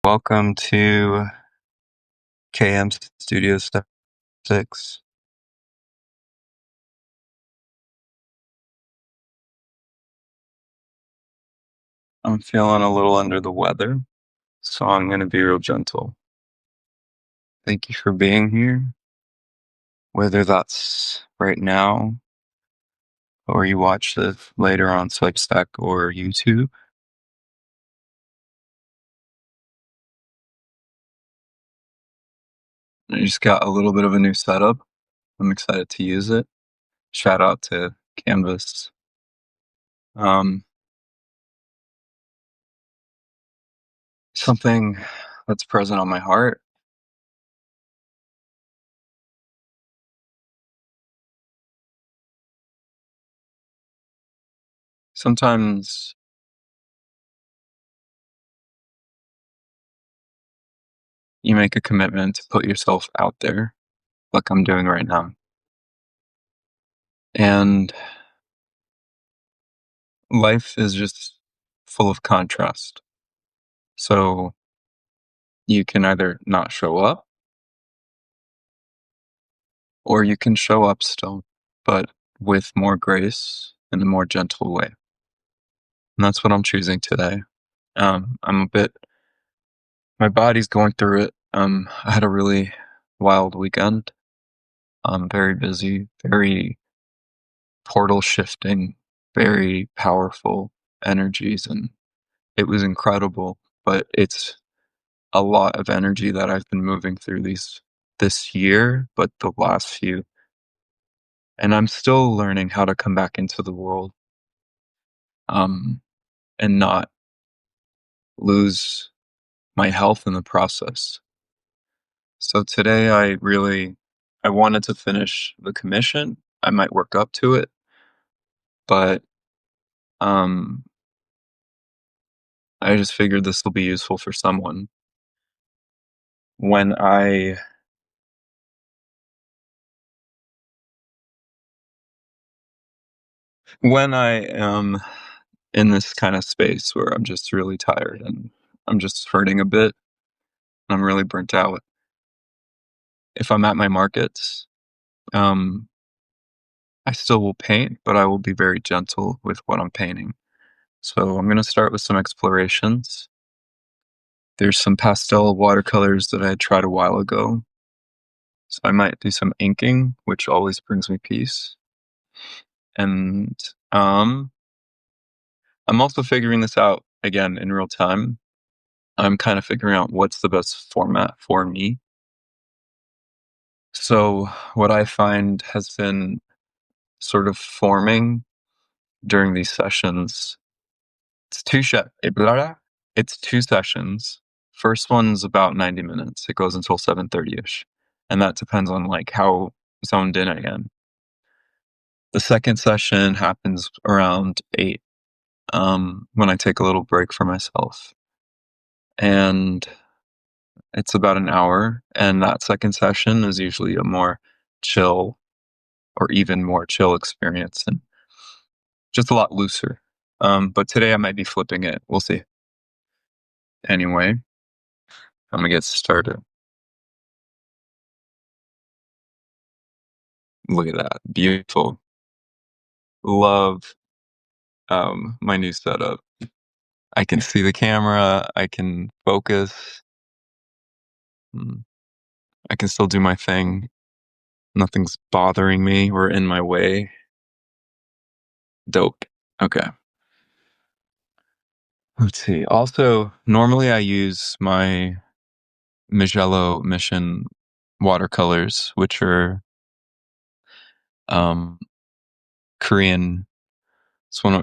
Welcome to KM Studio Step 6. I'm feeling a little under the weather, so I'm going to be real gentle. Thank you for being here, whether that's right now or you watch this later on Substack or YouTube. I just got a little bit of a new setup. I'm excited to use it. Shout out to Canvas. Something that's present on my heart. Sometimes you make a commitment to put yourself out there, like I'm doing right now. And life is just full of contrast. So you can either not show up or you can show up still, but with more grace in a more gentle way. And that's what I'm choosing today. My body's going through it. I had a really wild weekend. Very busy, very portal shifting, very powerful energies. And it was incredible, but it's a lot of energy that I've been moving through this year, but the last few. And I'm still learning how to come back into the world, and not lose my health in the process. So today I wanted to finish the commission. I might work up to it, but um I just figured this will be useful for someone. When I when I am in this kind of space where I'm just really tired and I'm just hurting a bit, I'm really burnt out. If I'm at my markets, um, I still will paint, but I will be very gentle with what I'm painting. So I'm going to start with some explorations. There's some pastel watercolors that I had tried a while ago. So I might do some inking, which always brings me peace. And I'm also figuring this out again in real time. I'm kind of figuring out what's the best format for me. So what I find has been sort of forming during these sessions. It's two sessions. First one's about 90 minutes. It goes until 7:30ish. And that depends on like how zoned in I am. The second session happens around 8, when I take a little break for myself. And it's about an hour. And that second session is usually a more chill or even more chill experience and just a lot looser. But today I might be flipping it. We'll see. Anyway, I'm gonna get started. Look at that. Beautiful. Love my new setup. I can see the camera, I can focus. mm, I can still do my thing. Nothing's bothering me or in my way. Dope. Okay. Let's see. Also, normally I use my Mijello Mission watercolors, which are um Korean.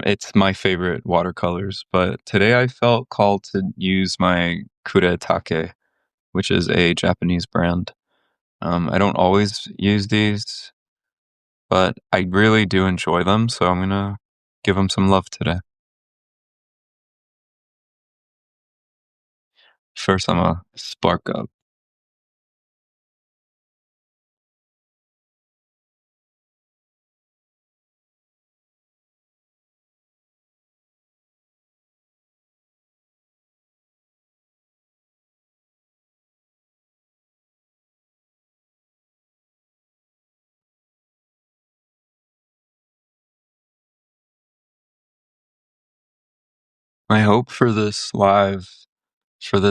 It's my favorite watercolors, but today I felt called to use my Kuretake, which is a Japanese brand. I don't always use these, but I really do enjoy them, so I'm gonna give them some love today. First, I'm gonna spark up. My hope for this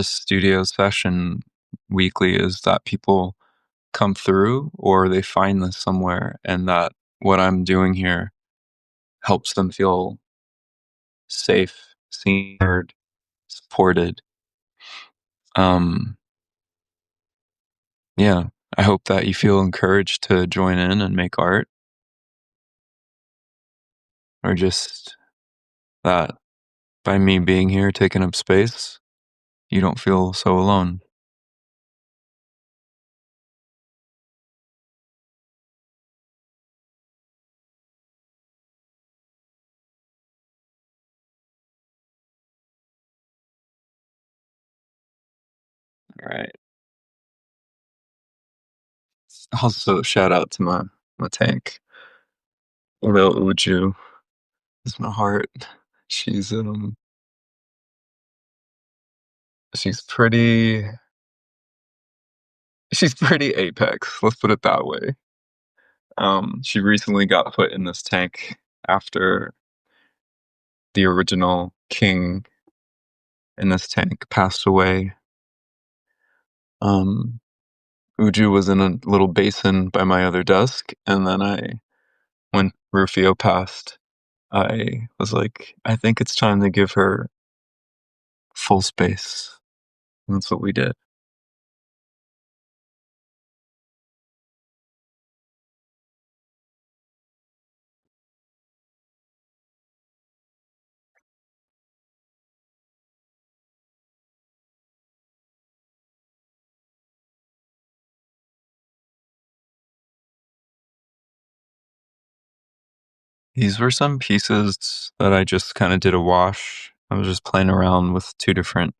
studio session weekly is that people come through or they find this somewhere and that what I'm doing here helps them feel safe, seen, heard, supported. Um, yeah, I hope that you feel encouraged to join in and make art, or just that by me being here taking up space, you don't feel so alone. All right. Also, shout out to my tank. Although Uju is my heart. She's she's pretty she's pretty apex. Let's put it that way. She recently got put in this tank after the original king in this tank passed away. Um, Uju was in a little basin by my other desk, and then when Rufio passed, I was like, I think it's time to give her full space. And that's what we did. These were some pieces that I just kind of did a wash. I was just playing around with two different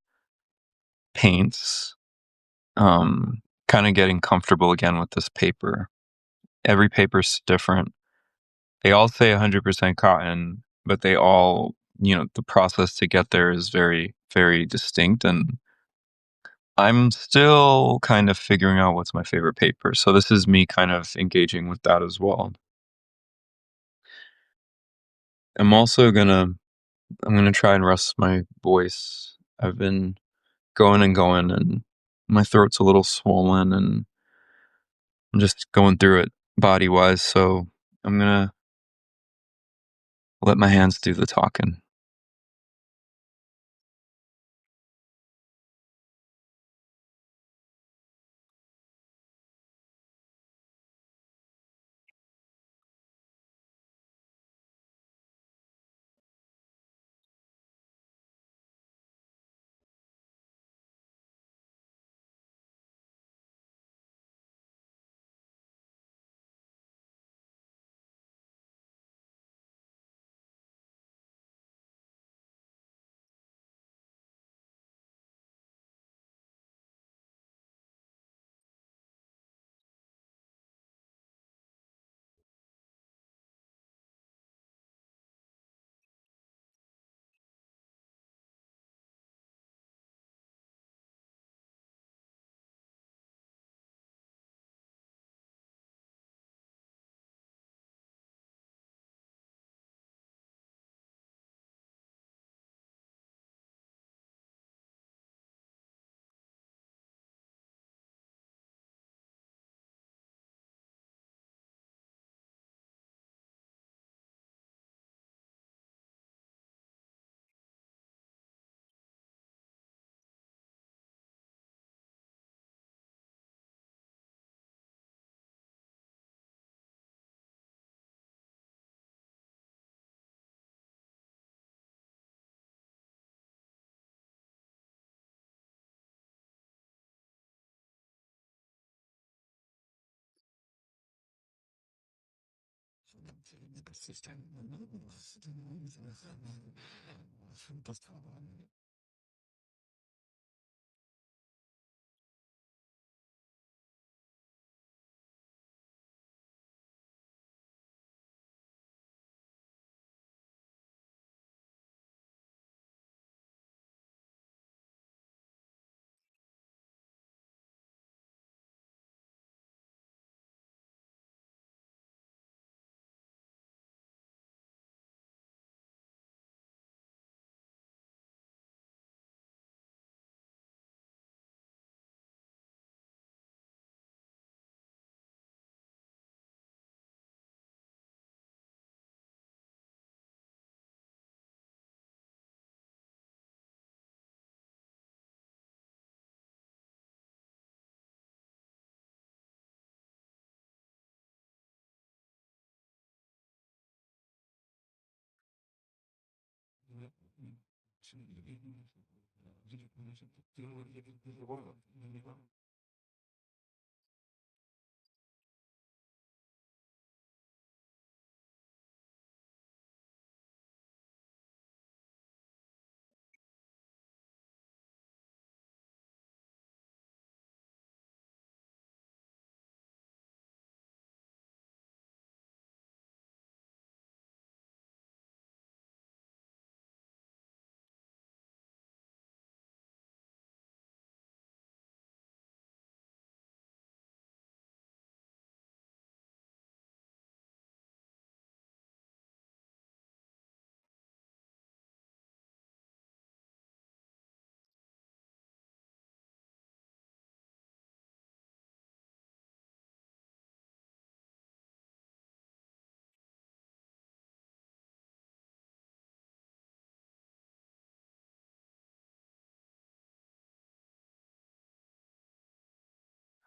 paints, kind of getting comfortable again with this paper. Every paper's different. They all say 100% cotton, but they all, the process to get there is very, very distinct. And I'm still kind of figuring out what's my favorite paper. So this is me kind of engaging with that as well. I'm also I'm gonna try and rest my voice. I've been going and going, and my throat's a little swollen, and I'm just going through it body wise. So I'm gonna let my hands do the talking.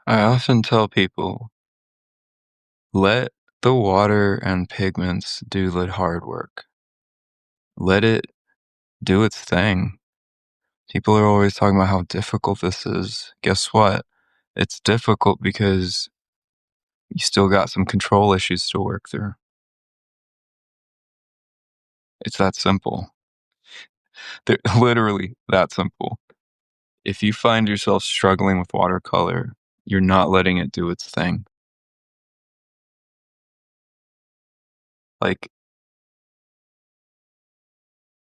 I often tell people, let the water and pigments do the hard work. Let it do its thing. People are always talking about how difficult this is. Guess what? It's difficult because you still got some control issues to work through. It's that simple. They're literally that simple. If you find yourself struggling with watercolor, you're not letting it do its thing. Like,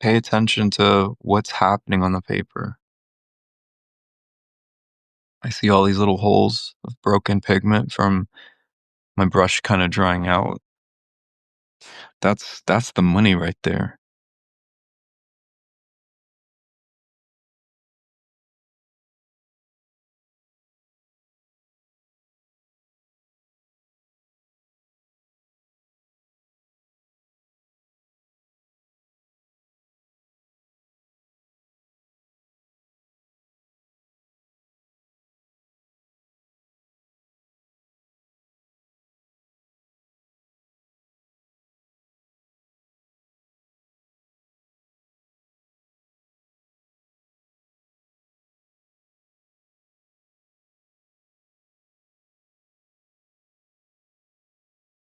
pay attention to what's happening on the paper. I see all these little holes of broken pigment from my brush kind of drying out. That's the money right there.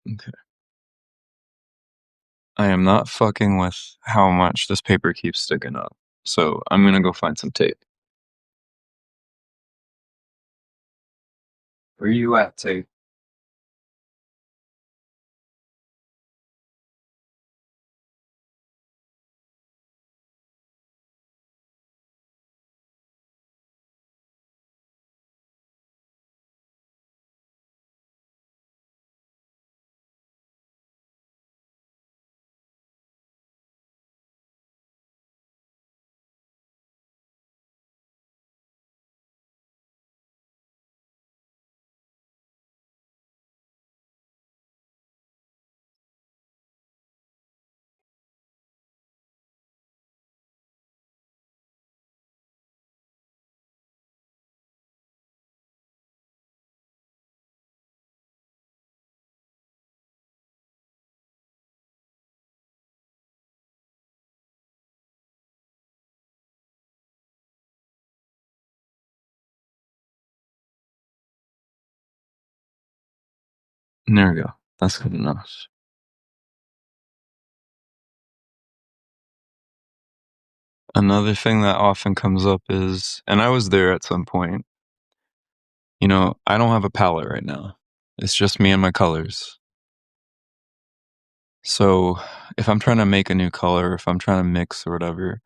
Okay. I am not fucking with how much this paper keeps sticking up. So I'm gonna go find some tape. Where you at, tape? There we go. That's good enough. Another thing that often comes up is, and I was there at some point, I don't have a palette right now. It's just me and my colors. So if I'm trying to make a new color, if I'm trying to mix or whatever,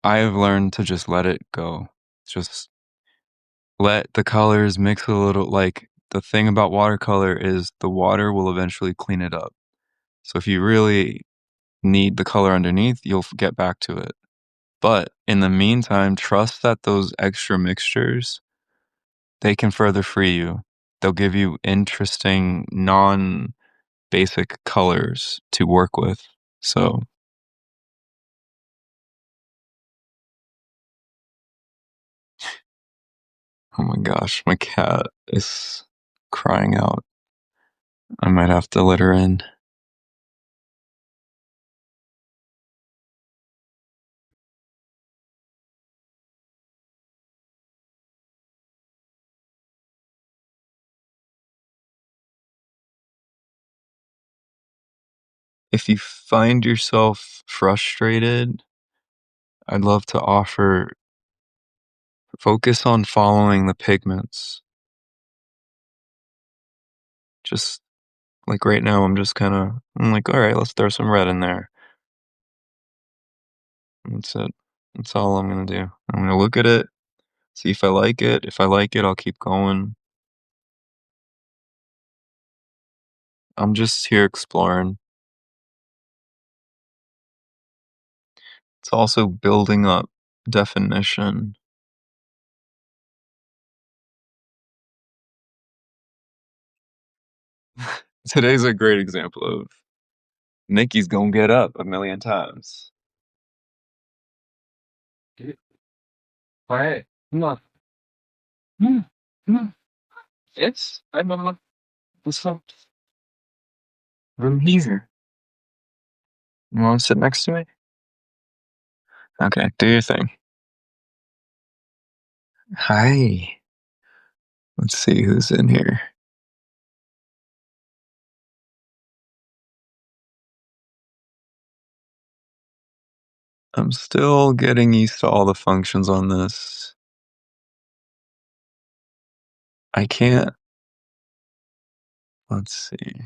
I have learned to just let it go. Just let the colors mix a little. Like, the thing about watercolor is the water will eventually clean it up. So if you really need the color underneath, you'll get back to it. But in the meantime, trust that those extra mixtures, they can further free you. They'll give you interesting, non-basic colors to work with. So, oh my gosh, my cat is crying out. I might have to let her in. if you find yourself frustrated, I'd love to offer focus on following the pigments. Just like right now, I'm like, all right, let's throw some red in there. That's it. That's all I'm gonna do. I'm gonna look at it, see if I like it. If I like it, I'll keep going. I'm just here exploring. It's also building up definition. Today's a great example of Nikki's gonna get up a million times. Get quiet. Come on. Come on. Yes, hi mama. What's up? Room here. You wanna sit next to me? Okay, do your thing. Hi. Let's see who's in here. I'm still getting used to all the functions on this. I can't. Let's see.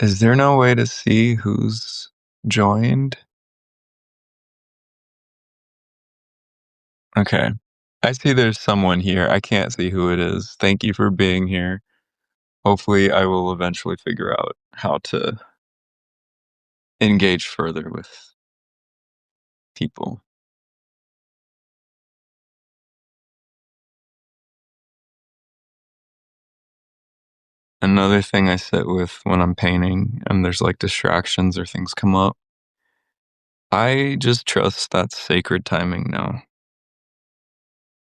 Is there no way to see who's joined? Okay. I see there's someone here. I can't see who it is. Thank you for being here. Hopefully, I will eventually figure out how to engage further with people. Another thing I sit with when I'm painting and there's like distractions or things come up, I just trust that's sacred timing now.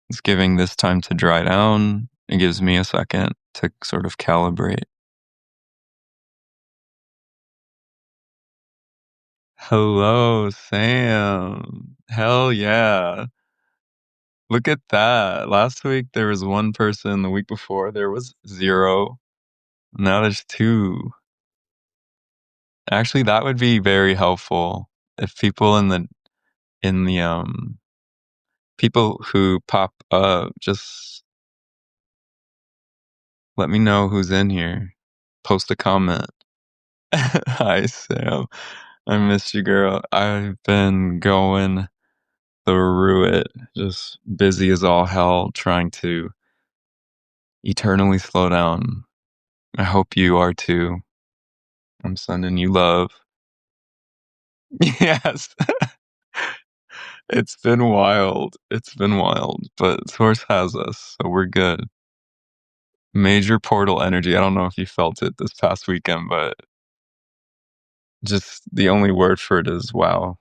It's giving this time to dry down. It gives me a second to sort of calibrate. Hello, Sam. Hell yeah. Look at that. Last week there was one person, the week before there was 0. Now there's 2. Actually, that would be very helpful if people in the people who pop up, just let me know who's in here. Post a comment. Hi, Sam. I missed you, girl. I've been going through it, just busy as all hell, trying to eternally slow down. I hope you are too. I'm sending you love. Yes. It's been wild. It's been wild, but Source has us, so we're good. Major portal energy. I don't know if you felt it this past weekend, but just the only word for it is wow.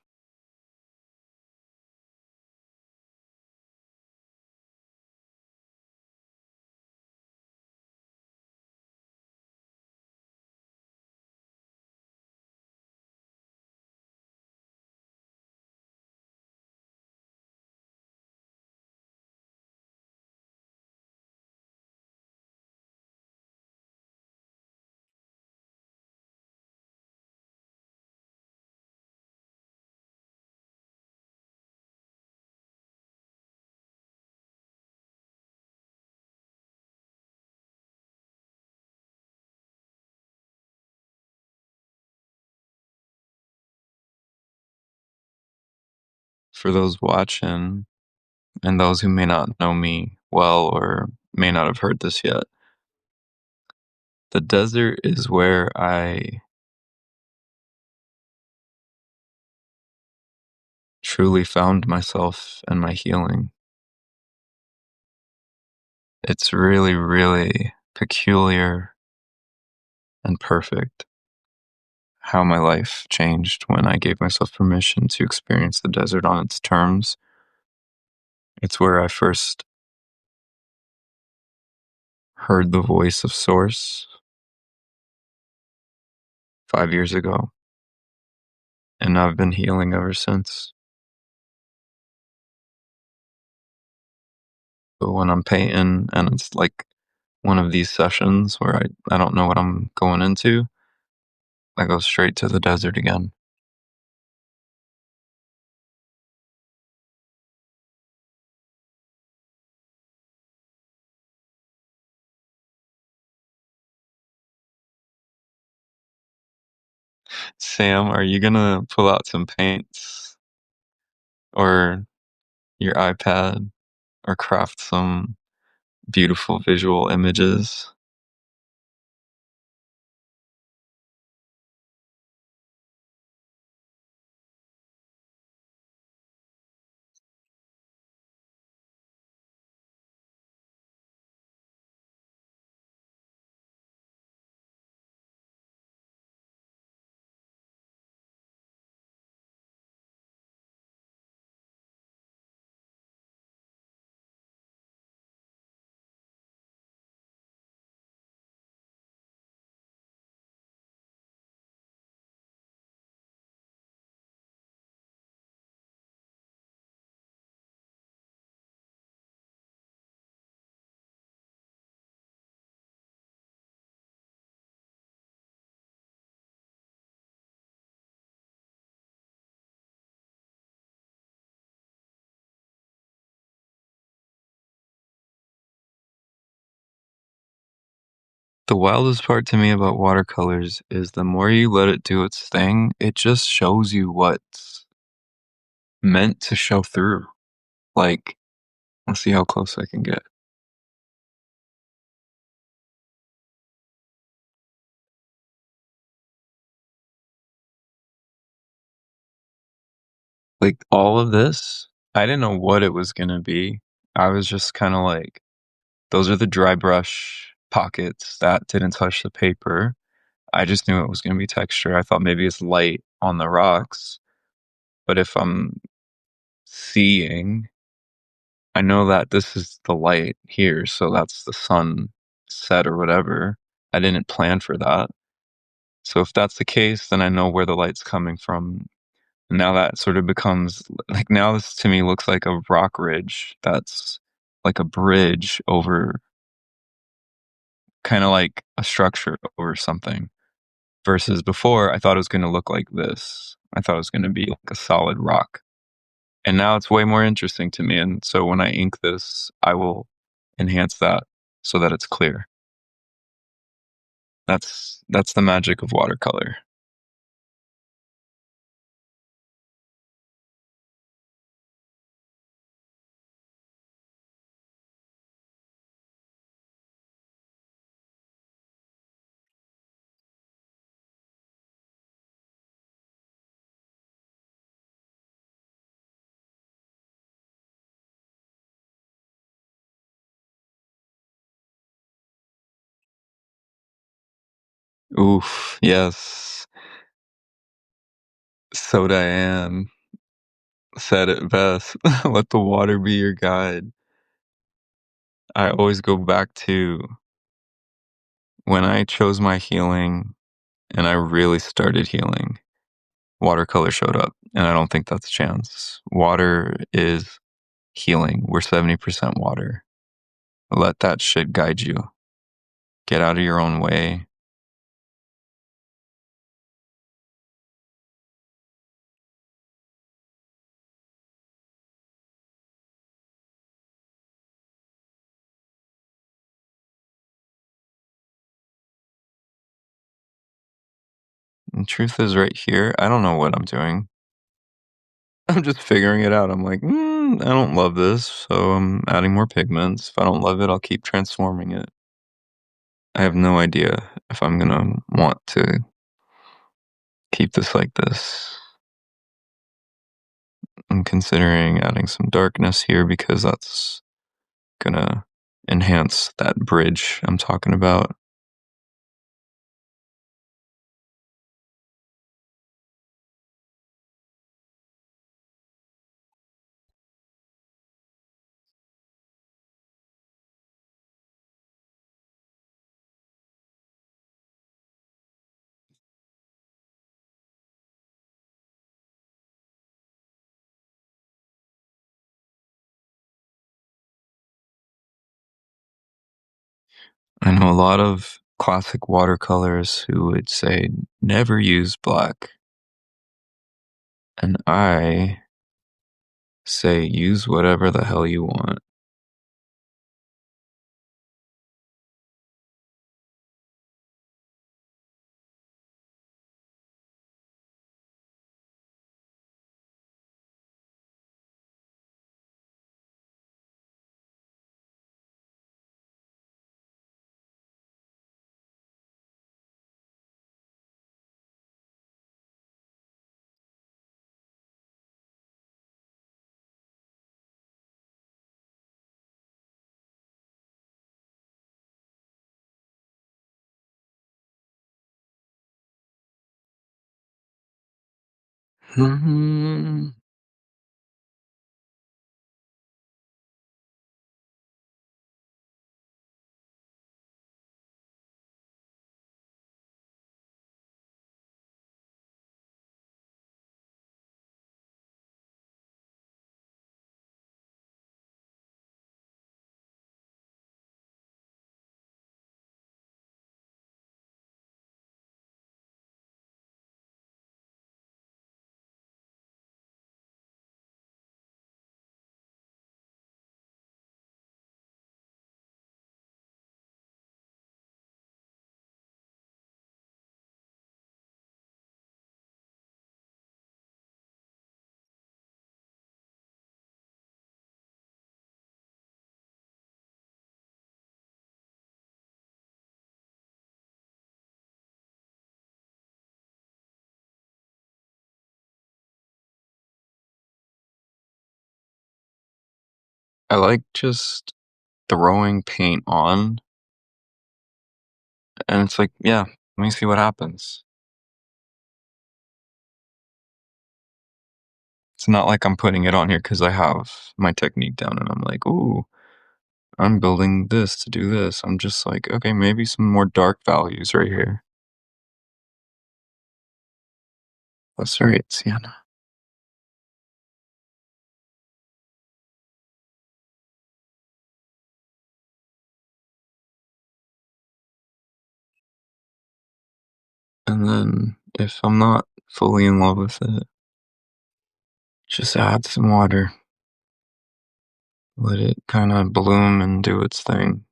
For those watching and those who may not know me well or may not have heard this yet, the desert is where I truly found myself and my healing. It's really, really peculiar and perfect how my life changed when I gave myself permission to experience the desert on its terms. It's where I first heard the voice of Source 5 years ago. and I've been healing ever since. But when I'm painting and it's like one of these sessions where I don't know what I'm going into, I go straight to the desert again. Sam, are you gonna pull out some paints or your iPad or craft some beautiful visual images? The wildest part to me about watercolors is the more you let it do its thing, it just shows you what's meant to show through. Like, let's see how close I can get. Like, all of this, I didn't know what it was gonna be. I was just kind of like, those are the dry brush pockets that didn't touch the paper. I just knew it was gonna be texture. I thought maybe it's light on the rocks, but if I'm seeing, I know that this is the light here, so that's the sun set or whatever. I didn't plan for that. So if that's the case, then I know where the light's coming from. And now that sort of becomes like, now this to me looks like a rock ridge that's like a bridge over, kind of like a structure over something. Versus before, I thought it was going to look like this. I thought it was going to be like a solid rock. And now it's way more interesting to me. And so when I ink this, I will enhance that so that it's clear. That's the magic of watercolor. Oof, yes. So Diane said it best. Let the water be your guide. I always go back to when I chose my healing and I really started healing, watercolor showed up. And I don't think that's chance. Water is healing. We're 70% water. Let that shit guide you. Get out of your own way. And truth is right here. I don't know what I'm doing. I'm just figuring it out. I'm like, I don't love this, so I'm adding more pigments. If I don't love it, I'll keep transforming it. I have no idea if I'm gonna want to keep this like this. I'm considering adding some darkness here because that's gonna enhance that bridge I'm talking about. I know a lot of classic watercolors who would say never use black, and I say use whatever the hell you want. Hmm. I like just throwing paint on, and it's like, yeah, let me see what happens. It's not like I'm putting it on here because I have my technique down and I'm like, ooh, I'm building this to do this. I'm just like, okay, maybe some more dark values right here. That's right, Sienna. And then if I'm not fully in love with it, just add some water. Let it kind of bloom and do its thing.